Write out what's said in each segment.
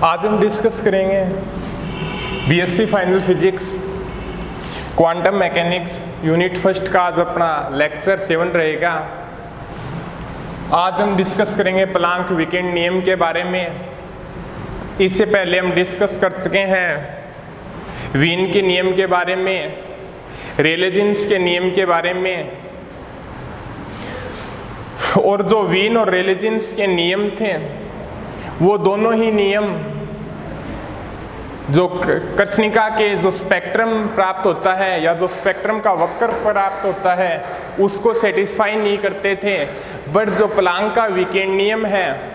आज हम डिस्कस करेंगे BSc final physics quantum mechanics unit first का आज अपना लेक्चर 7 रहेगा। आज हम डिस्कस करेंगे प्लांक वीकेंड नियम के बारे में। इससे पहले हम डिस्कस कर चुके हैं वीन के नियम के बारे में, रेले जीन्स के नियम के बारे में। और जो वीन और रेले जीन्स के नियम थे वो दोनों ही नियम जो कृष्णिका के जो स्पेक्ट्रम प्राप्त होता है या जो स्पेक्ट्रम का वक्र प्राप्त होता है उसको सेटिस्फाई नहीं करते थे, बट जो प्लांक का वीकेंड नियम है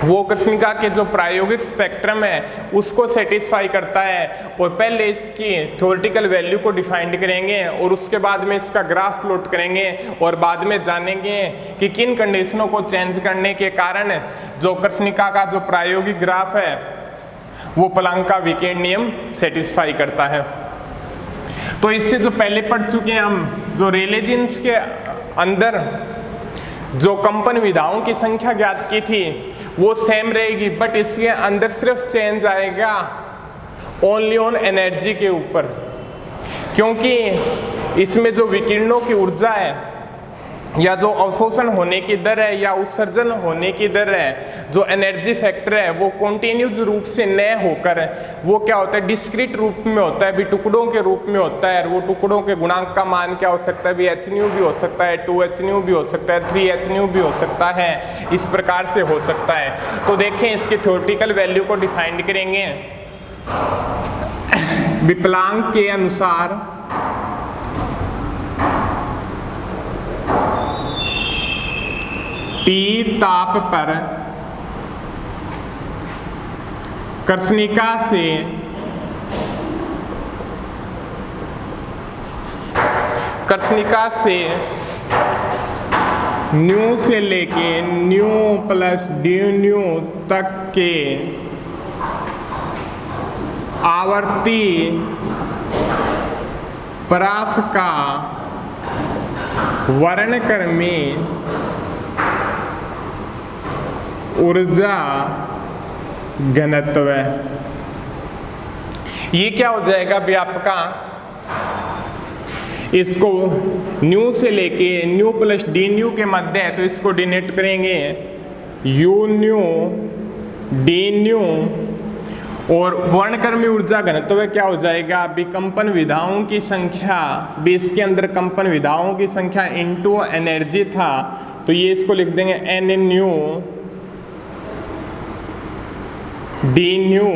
वो कृष्णिका के जो प्रायोगिक स्पेक्ट्रम है उसको सेटिस्फाई करता है। और पहले इसकी थ्योरेटिकल वैल्यू को डिफाइंड करेंगे और उसके बाद में इसका ग्राफ प्लॉट करेंगे और बाद में जानेंगे कि किन कंडीशनों को चेंज करने के कारण जो कृष्णिका का जो प्रायोगिक ग्राफ है वो प्लांक का वीकेंड नियम सेटिस्फाई करता है। तो इससे जो पहले पढ़ चुके हैं हम, जो रेले जीन्स के अंदर जो कंपन विधाओं की संख्या ज्ञात की थी वो सेम रहेगी, बट इसके अंदर सिर्फ चेंज आएगा ओनली ऑन एनर्जी के ऊपर, क्योंकि इसमें जो विकिरणों की ऊर्जा है या जो अवशोषण होने की दर है या उत्सर्जन होने की दर है, जो एनर्जी फैक्टर है वो कॉन्टिन्यूस रूप से न होकर वो क्या होता है डिस्क्रीट रूप में होता है, भी टुकड़ों के रूप में होता है। वो टुकड़ों के गुणांक का मान क्या हो सकता है, भी hν भी हो सकता है, 2hν भी हो सकता है, 3hν भी हो सकता है, इस प्रकार से हो सकता है। तो देखें इसकी थ्योरेटिकल वैल्यू को डिफाइंड करेंगे। प्लांक के अनुसार T ताप पर कृष्णिका से न्यू से लेके न्यू प्लस डी न्यू तक के आवर्ती परास का वर्णक्रमी ऊर्जा घनत्व है। ये क्या हो जाएगा भी आपका, इसको न्यू से लेके न्यू प्लस डी न्यू के मध्य है तो इसको डिनोट करेंगे यू न्यू डी न्यू, और वर्णक्रमी ऊर्जा घनत्व क्या हो जाएगा भी कंपन विधाओं की संख्या, भी इसके अंदर कंपन विधाओं की संख्या इनटू एनर्जी था तो ये इसको लिख देंगे एन न्यू डी न्यू,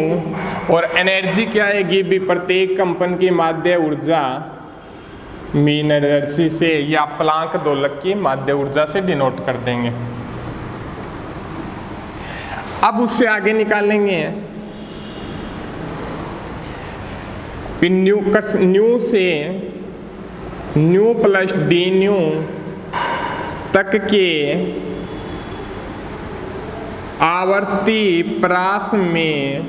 और एनर्जी क्या आएगी भी प्रत्येक कंपन की माध्य ऊर्जा मीन एनर्जी से या प्लांक दोलक की माध्य ऊर्जा से डिनोट कर देंगे। अब उससे आगे निकालेंगे न्यू से न्यू प्लस डी न्यू तक के आवर्ती परास में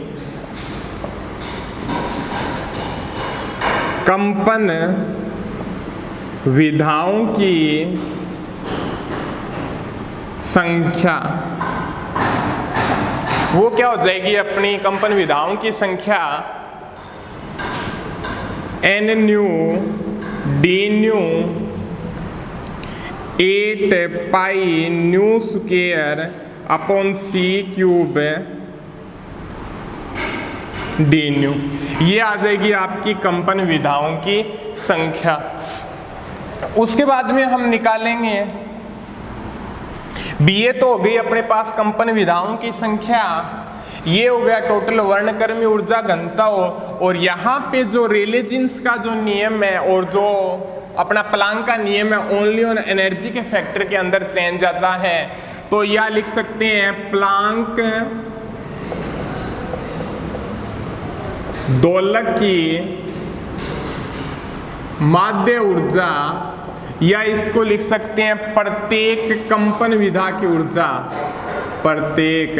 कंपन विधाओं की संख्या वो क्या हो जाएगी, अपनी कंपन विधाओं की संख्या N nu D nu 8 pi nu square upon C cube D nu, ये आ जाएगी आपकी कंपन विधाओं की संख्या। उसके बाद में हम निकालेंगे बीए तो हो गई अपने पास कंपन विधाओं की संख्या, ये हो गया टोटल वर्णक्रमी ऊर्जा घनत्व, और यहाँ पे जो रेले जीन्स का जो नियम है और जो अपना प्लांक का नियम है ओनली ऑन एनर्जी के फैक्टर के अंदर चेंज आता है, तो यह लिख सकते हैं प्लांक दोलक की माध्य ऊर्जा, या इसको लिख सकते हैं प्रत्येक कंपन विधा की ऊर्जा, प्रत्येक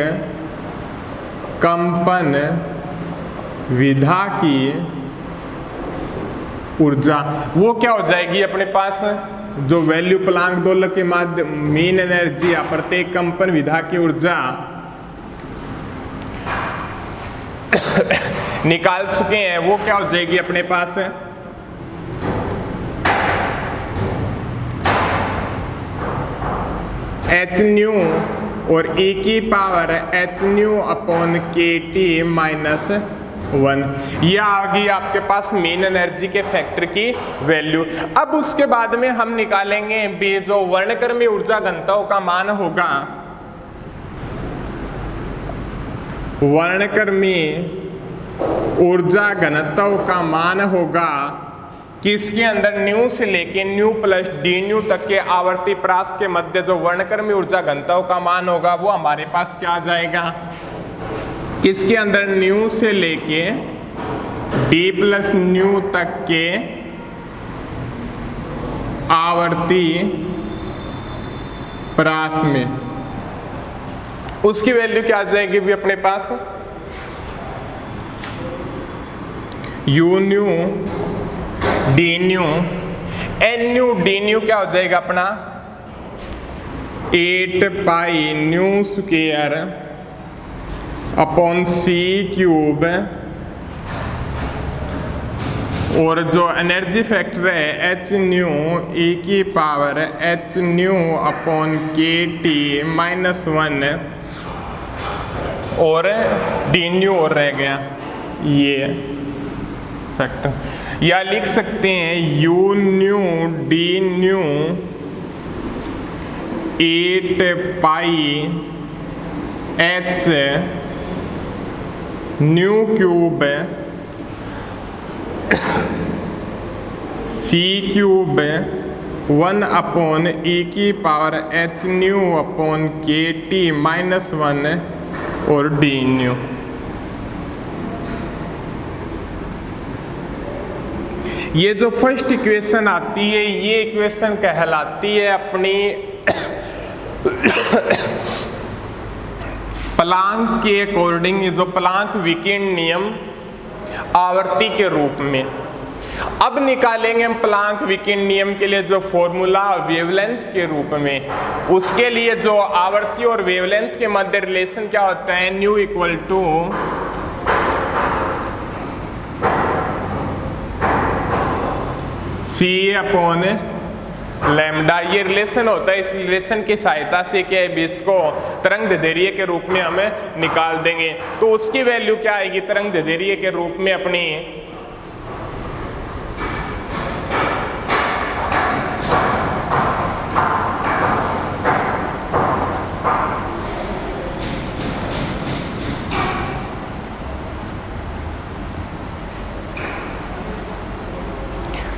कंपन विधा की ऊर्जा वो क्या हो जाएगी अपने पास, जो वैल्यू प्लांक दोलक के माध्यम मीन एनर्जी या प्रत्येक कंपन विधा की ऊर्जा निकाल चुके हैं वो क्या हो जाएगी अपने पास, एच न्यू और e की पावर एच न्यू अपॉन के टी माइनस 1। यह आ गई आपके पास मेन एनर्जी के फैक्टर की वैल्यू। अब उसके बाद में हम निकालेंगे भी जो वर्णक्रमीय ऊर्जा घनत्व का मान होगा, वर्णक्रमीय ऊर्जा घनत्व का मान होगा किसके अंदर, न्यू से लेके न्यू प्लस डी न्यू तक के आवर्ती प्रास के मध्य जो वर्णक्रमीय ऊर्जा घनत्व का मान होगा वो हमारे पास क्या आ जाएगा, किसके अंदर न्यू से लेके डी प्लस न्यू तक के आवर्ती प्रास में, उसकी वैल्यू क्या आ जाएगी भी अपने पास, U nu D nu, N nu D nu क्या हो जाएगा अपना 8 pi nu square upon C cube, और जो एनर्जी फैक्टर है एच न्यू ई की पावर एच न्यू अपॉन के टी माइनस 1 और डी न्यू और रह गया ये फैक्टर, या लिख सकते हैं U nu D nu 8 pi H nu cube सी क्यूब 1 अपॉन ई की पावर एच न्यू अपॉन के टी माइनस 1 और डी न्यू। ये जो फर्स्ट इक्वेशन आती है ये इक्वेशन कहलाती है अपनी प्लांक के अकॉर्डिंग, जो प्लांक विकिरण नियम आवर्ती के रूप में। अब निकालेंगे हम प्लांक विकिरण नियम के लिए जो फॉर्मूला वेवलेंथ के रूप में, उसके लिए जो आवर्ती और वेवलेंथ के मध्य रिलेशन क्या होता है, nu equal to c upon lambda, ये रिलेशन होता है। इस रिलेशन की सहायता से क्या है, इसको तरंग दैर्ध्य के रूप में हमें निकाल देंगे। तो उसकी वैल्यू क्या आएगी तरंग दैर्ध्य के रूप में अपनी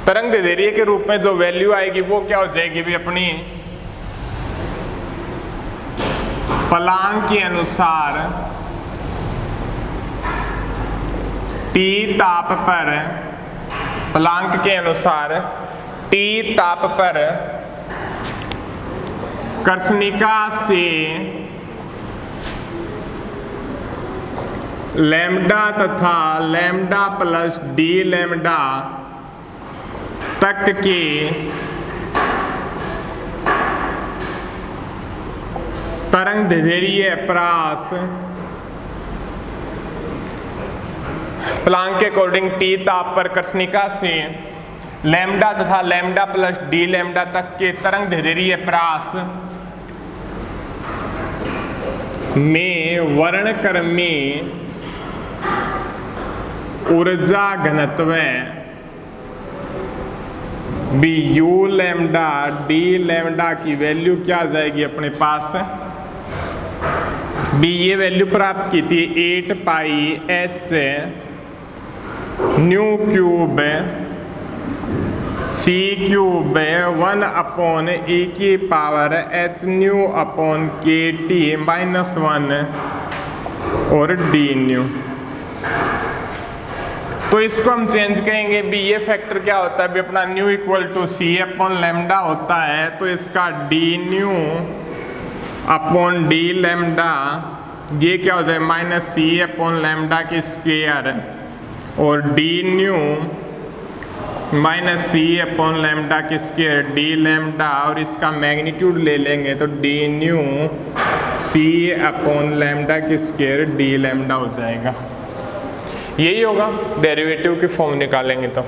तरंग दैर्ध्य के रूप में जो वैल्यू आएगी वो क्या हो जाएगी भी अपनी प्लांक के अनुसार T ताप पर, प्लांक के अनुसार T ताप पर कर्षणिका से लैम्डा तथा लैम्डा प्लस डी लैम्डा तक के तरंग दैर्ध्य प्रास प्लांक के अकॉर्डिंग T ताप पर कर्षणिका से लैम्डा तथा लैम्डा प्लस डी लैम्डा तक के तरंग दैर्ध्य प्रास में वर्णक्रमीय ऊर्जा घनत्व b u lambda d lambda की वैल्यू क्या आ जाएगी अपने पास, बी ये वैल्यू प्राप्त की थी 8 पाई एच न्यू क्यूब सी क्यूब 1 अपॉन ई की पावर एच न्यू अपॉन के टी माइनस 1 और डी न्यू। तो इसको हम चेंज करेंगे भी ये फैक्टर क्या होता है भी अपना nu equal to c upon lambda होता है, तो इसका d nu upon d lambda ये क्या हो जाए माइनस सी अपॉन लैम्डा की स्क्वायर और d nu minus c upon lambda की स्क्वायर डी लैम्डा, और इसका मैग्नीट्यूड ले लेंगे तो d nu c upon lambda की स्क्वायर डी लैम्डा हो जाएगा। यही होगा डेरिवेटिव की फॉर्म निकालेंगे तो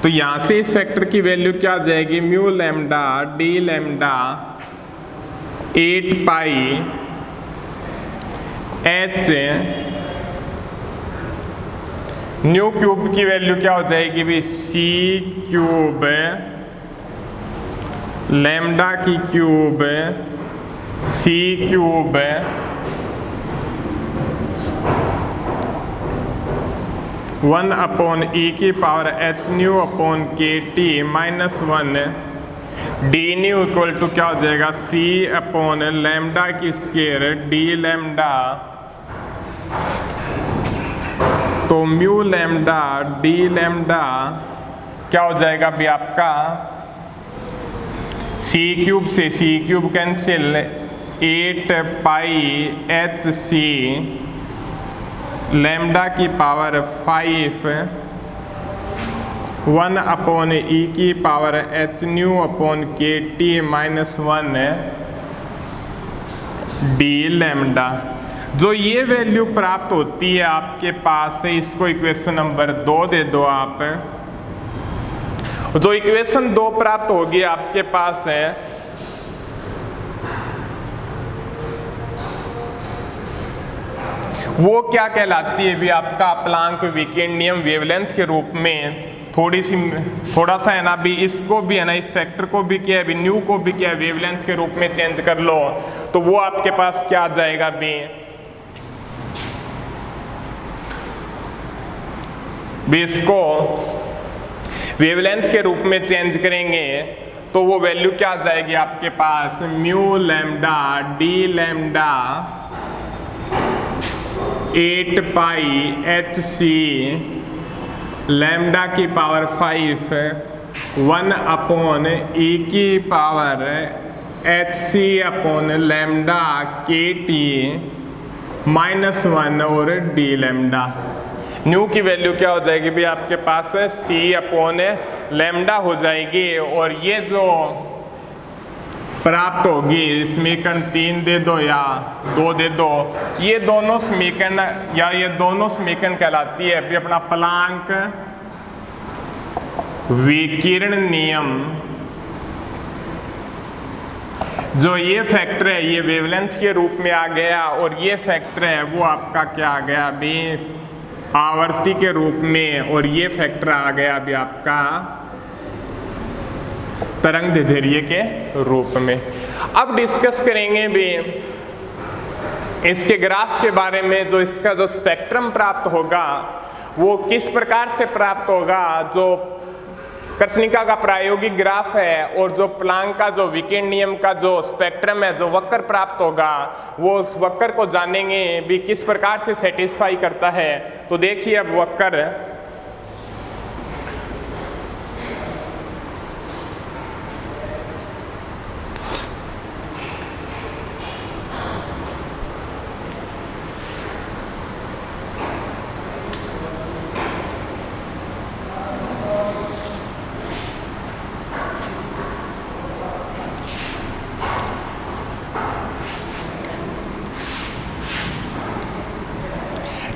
यहां से इस फैक्टर की वैल्यू क्या आ जाएगी, mu lambda d lambda 8 pi H nu cube की वैल्यू क्या हो जाएगी भी, सी क्यूब लैम्डा की क्यूब सी क्यूब 1 अपॉन ई की पावर एच न्यू अपॉन के T -1 d nu equal to क्या हो जाएगा, सी अपॉन लैम्डा की स्क्वायर डी लैम्डा, तो म्यू लैम्डा डी लैम्डा क्या हो जाएगा भी आपका, सी क्यूब से c cube cancel 8 pi h c lambda की पावर 5 1 अपॉन ई की पावर एच न्यू अपॉन के टी -1 डी लैम्डा। जो ये वैल्यू प्राप्त होती है आपके पास है, इसको इक्वेशन नंबर 2 दे दो आप। जो इक्वेशन 2 प्राप्त होगी आपके पास है, वो क्या कहलाती है भी आपका प्लांक विकिरण नियम वेवलेंथ के रूप में। थोड़ा सा है ना भी, इसको भी है ना, इस फैक्टर को भी क्या है भी, न्यू को भी क्या है वेवलेंथ के रूप में चेंज कर लो, तो वो आपके पास क्या आ जाएगा भी इसको वेवलेंथ के रूप में चेंज करेंगे तो वो वैल्यू क्या आ जाएगी आपके पास, mu lambda d lambda 8 pi h c lambda की पावर 5 1 अपॉन ई की power h c upon lambda k T -1 और डी लैम्डा। न्यू की वैल्यू क्या हो जाएगी भी आपके पास सी अपॉन लैम्डा हो जाएगी, और ये जो प्राप्त होगी समीकरण 3 दे दो या 2 दे दो, ये दोनों समीकरण या ये दोनों समीकरण कहलाती है अभी अपना प्लांक विकिरण नियम। जो ये फैक्टर है ये वेवलेंथ के रूप में आ गया, और ये फैक्टर है वो आपका क्या आ गया अभी आवर्ती के रूप में, और ये फैक्टर आ गया अभी आपका तरंग दैर्ध्य के रूप में। अब डिस्कस करेंगे भी इसके ग्राफ के बारे में। जो इसका जो स्पेक्ट्रम प्राप्त होगा वो किस प्रकार से प्राप्त होगा, जो कर्षणिका का प्रायोगिक ग्राफ है और जो प्लांक का जो विकिरण नियम का जो स्पेक्ट्रम है, जो वक्र प्राप्त होगा, वो उस वक्र को जानेंगे भी किस प्रकार से सेटिस्फाई करता है। तो देखिए अब वक्र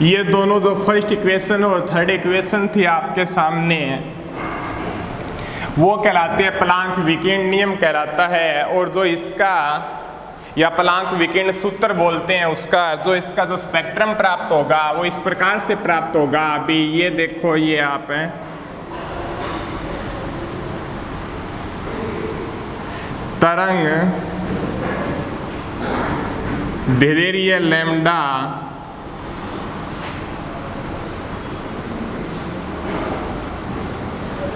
ये दोनों जो फर्स्ट इक्वेशन और थर्ड इक्वेशन थी आपके सामने, वो कहलाते हैं प्लांक विकिरण नियम कहलाता है। और जो इसका या प्लांक विकिरण सूत्र बोलते हैं उसका जो इसका जो स्पेक्ट्रम प्राप्त होगा वो इस प्रकार से प्राप्त होगा। अभी ये देखो, ये आप हैं तरंग दैर्ध्य लैम्डा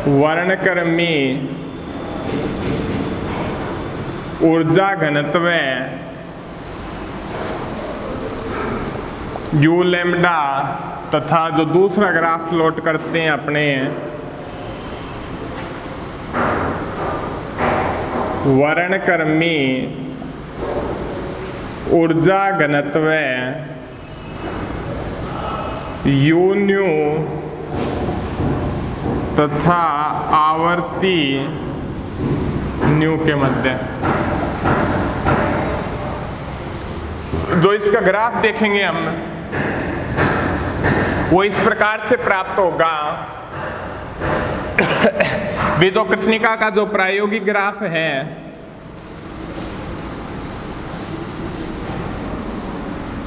वर्णक्रमी ऊर्जा घनत्व यू लैम्डा तथा जो दूसरा ग्राफ प्लॉट करते हैं अपने वर्णक्रमी ऊर्जा घनत्व यू न्यू तथा आवर्ती न्यू के मध्य जो इसका ग्राफ देखेंगे हम, वो इस प्रकार से प्राप्त होगा। भी जो कृष्णिका का जो प्रायोगिक ग्राफ है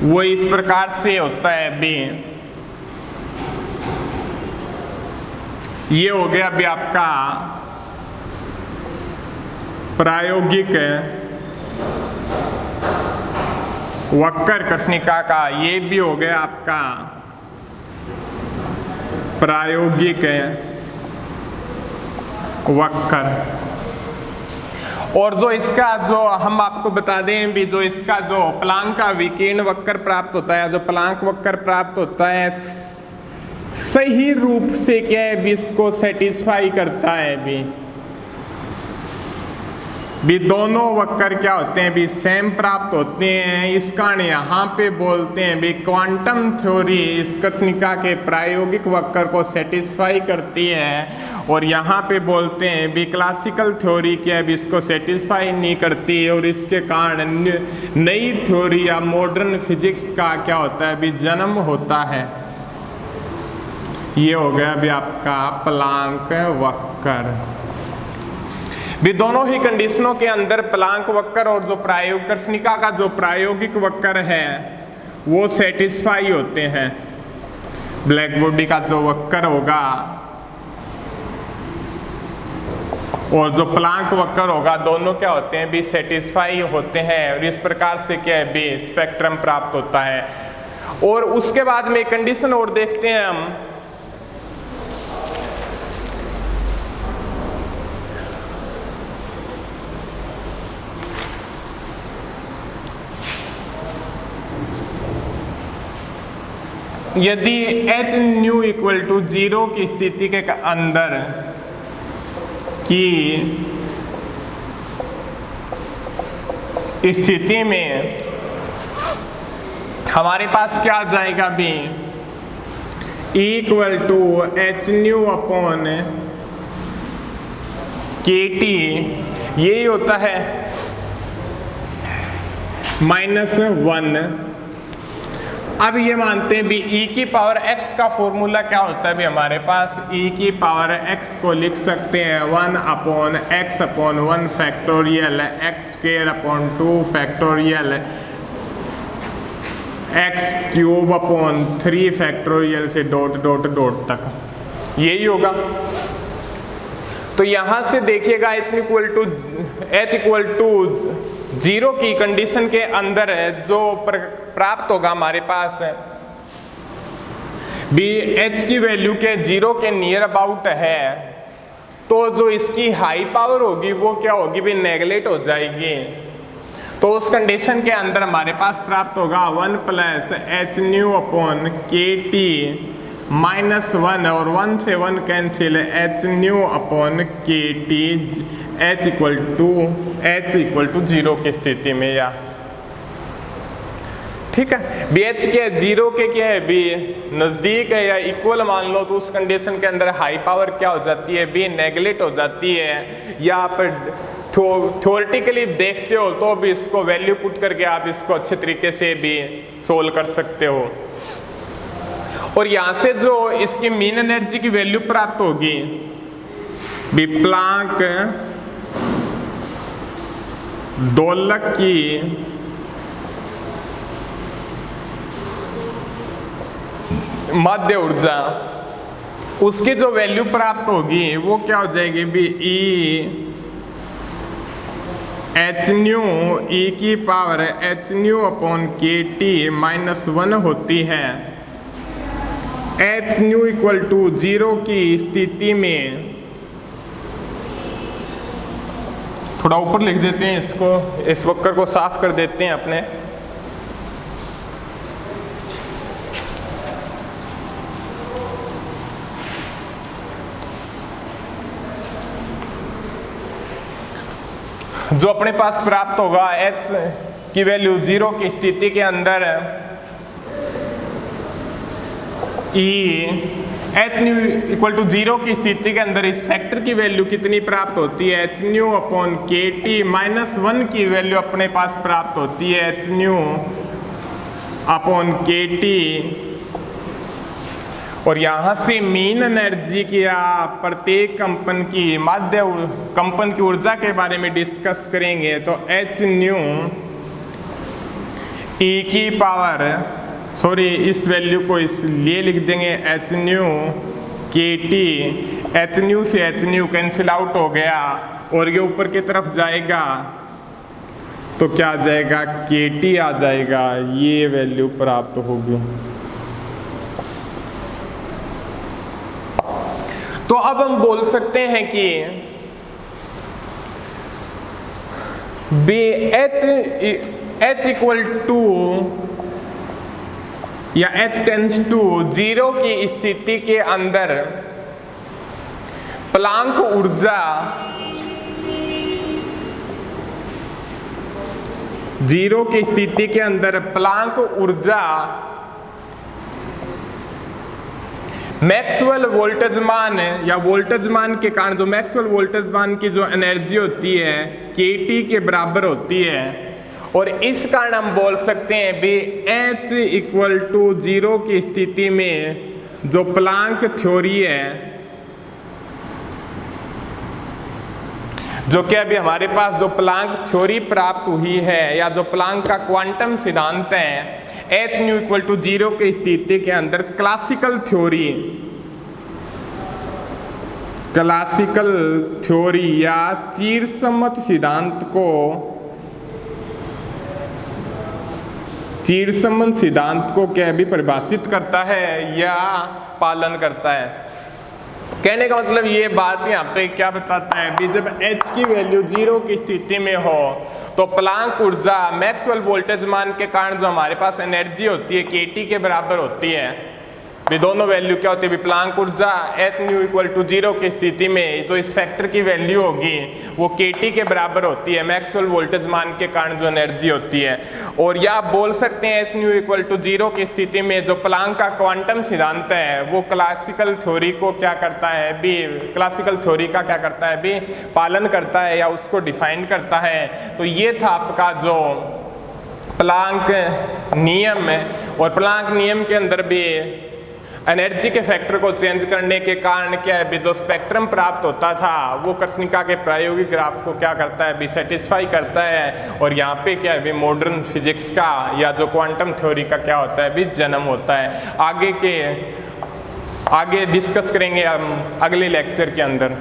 वो इस प्रकार से होता है। भी ये हो गया अभी आपका प्रायोगिक वक्र कृष्णिका का, ये भी हो गया आपका प्रायोगिक वक्र। और जो इसका जो हम आपको बता दें भी, जो इसका जो प्लांक का विकीर्ण वक्र प्राप्त होता है, जो प्लांक वक्र प्राप्त होता है, सही रूप से क्या है भी इसको सेटिस्फाई करता है। भी दोनों वक्र क्या होते हैं भी सेम प्राप्त होते हैं। इस कारण यहाँ पे बोलते हैं भी क्वांटम थ्योरी इस कृष्णिका के प्रायोगिक वक्र को सेटिस्फाई करती है, और यहाँ पे बोलते हैं भी क्लासिकल थ्योरी क्या है भी इसको सेटिस्फाई नहीं करती, और इसके कारण नई थ्योरी या मॉडर्न फिजिक्स का क्या होता है भी जन्म होता है। ये हो गया भी आपका प्लांक वक्र। भी दोनों ही कंडीशनों के अंदर प्लांक वक्र और जो प्रायोगिक कृष्णिका का जो प्रायोगिक वक्र है वो सेटिस्फाई होते हैं। ब्लैक बॉडी का जो वक्र होगा और जो प्लांक वक्र होगा, दोनों क्या होते हैं भी सेटिस्फाई होते हैं, और इस प्रकार से क्या है भी स्पेक्ट्रम प्राप्त होता है। और उसके बाद में एक कंडीशन और देखते हैं हम, यदि एच न्यू इक्वल टू 0 की स्थिति के अंदर की स्थिति में हमारे पास क्या आ जाएगा भी equal to h nu upon के टी, यही होता है -1। अब ये मानते हैं भी e की पावर x का फॉर्मूला क्या होता है भी हमारे पास e की पावर x को लिख सकते हैं 1 upon x upon 1 factorial x square upon 2 factorial x cube upon 3 factorial से डॉट डॉट डॉट तक, यही होगा। तो यहाँ से देखिएगा h इक्वल टू 0 की कंडीशन के अंदर जो प्राप्त होगा हमारे पास भी h की वैल्यू के 0 के नियर अबाउट है, तो जो इसकी हाई पावर होगी वो क्या होगी भी नेगलेक्ट हो जाएगी। तो उस कंडीशन के अंदर हमारे पास प्राप्त होगा 1 प्लस एच न्यू अपॉन के टी -1, और 1 से 1 कैंसिल, एच न्यू अपॉन के टी h इक्वल टू 0 की स्थिति में, या ठीक है बी एच के 0 के क्या है भी नजदीक है या इक्वल मान लो, तो उस कंडीशन के अंदर हाई पावर क्या हो जाती है भी नेगलेक्ट हो जाती है। या आप थ्योरेटिकली देखते हो तो भी इसको वैल्यू पुट करके आप इसको अच्छे तरीके से भी सोल्व कर सकते हो। और यहाँ से जो इसकी मीन एनर्जी की वैल्यू प्राप्त होगी भी प्लांक दोलक की मध्य ऊर्जा, उसकी जो वैल्यू प्राप्त होगी वो क्या हो जाएगी भी ई एच न्यू ई की पावर एच न्यू अपॉन के टी -1 होती है। एच न्यू इक्वल टू 0 की स्थिति में, थोड़ा ऊपर लिख देते हैं इसको, इस वक्र को साफ कर देते हैं अपने। जो अपने पास प्राप्त होगा h की वैल्यू 0 की स्थिति के अंदर एच न्यू इक्वल टू 0 की स्थिति के अंदर इस फैक्टर की वैल्यू कितनी प्राप्त होती है, एच न्यू अपॉन के टी -1 की वैल्यू अपने पास प्राप्त होती है, एच न्यू अपॉन के टी, और यहाँ से मीन एनर्जी की या प्रत्येक कंपन की माध्य कंपन की ऊर्जा के बारे में डिस्कस करेंगे। तो एच न्यू ई की पावर, सॉरी इस वैल्यू को इसलिए लिख देंगे एच न्यू के टी, एच न्यू से एच न्यू कैंसिल आउट हो गया और ये ऊपर की तरफ जाएगा तो क्या आ जाएगा, के टी आ जाएगा, ये वैल्यू प्राप्त होगी। तो अब हम बोल सकते हैं कि बी एच इक्वल टू या एच टेंस टू 0 की स्थिति के अंदर प्लांक ऊर्जा 0 की स्थिति के अंदर प्लांक ऊर्जा मैक्सवेल वोल्टेज मान या वोल्टेज मान के कारण जो मैक्सवेल वोल्टेज मान की जो एनर्जी होती है के टी के बराबर होती है, और इस कारण हम बोल सकते हैं भी एच इक्वल टू 0 की स्थिति में जो प्लांक थ्योरी है, जो कि अभी हमारे पास जो प्लांक थ्योरी प्राप्त हुई है या जो प्लांक का क्वांटम सिद्धांत है, एच न्यू इक्वल टू 0 की स्थिति के अंदर क्लासिकल थ्योरी या चिरसम्मत सिद्धांत को क्या भी परिभाषित करता है या पालन करता है। कहने का मतलब ये बात यहाँ पे क्या बताता है भी जब h की वैल्यू 0 की स्थिति में हो तो प्लांक ऊर्जा मैक्सवेल वोल्टेज मान के कारण जो हमारे पास एनर्जी होती है के टी के बराबर होती है। भी दोनों वैल्यू क्या होती है, भी प्लांक ऊर्जा एच न्यू इक्वल टू 0 की स्थिति में तो इस फैक्टर की वैल्यू होगी वो के टी के बराबर होती है मैक्सवेल वोल्टेज मान के कारण जो एनर्जी होती है। और या आप बोल सकते हैं एच न्यू इक्वल टू 0 की स्थिति में जो प्लांक का क्वांटम सिद्धांत है वो क्लासिकल थ्योरी को क्या करता है भी, क्लासिकल थ्योरी का क्या करता है भी पालन करता है या उसको डिफाइन करता है। तो ये था आपका जो प्लांक नियम है, और प्लांक नियम के अंदर भी एनर्जी के फैक्टर को चेंज करने के कारण क्या है भी जो स्पेक्ट्रम प्राप्त होता था वो कृष्णिका के प्रायोगिक ग्राफ को क्या करता है भी सेटिस्फाई करता है। और यहाँ पे क्या है भी मॉडर्न फिजिक्स का या जो क्वांटम थ्योरी का क्या होता है भी जन्म होता है। आगे डिस्कस करेंगे हम अगले लेक्चर के अंदर।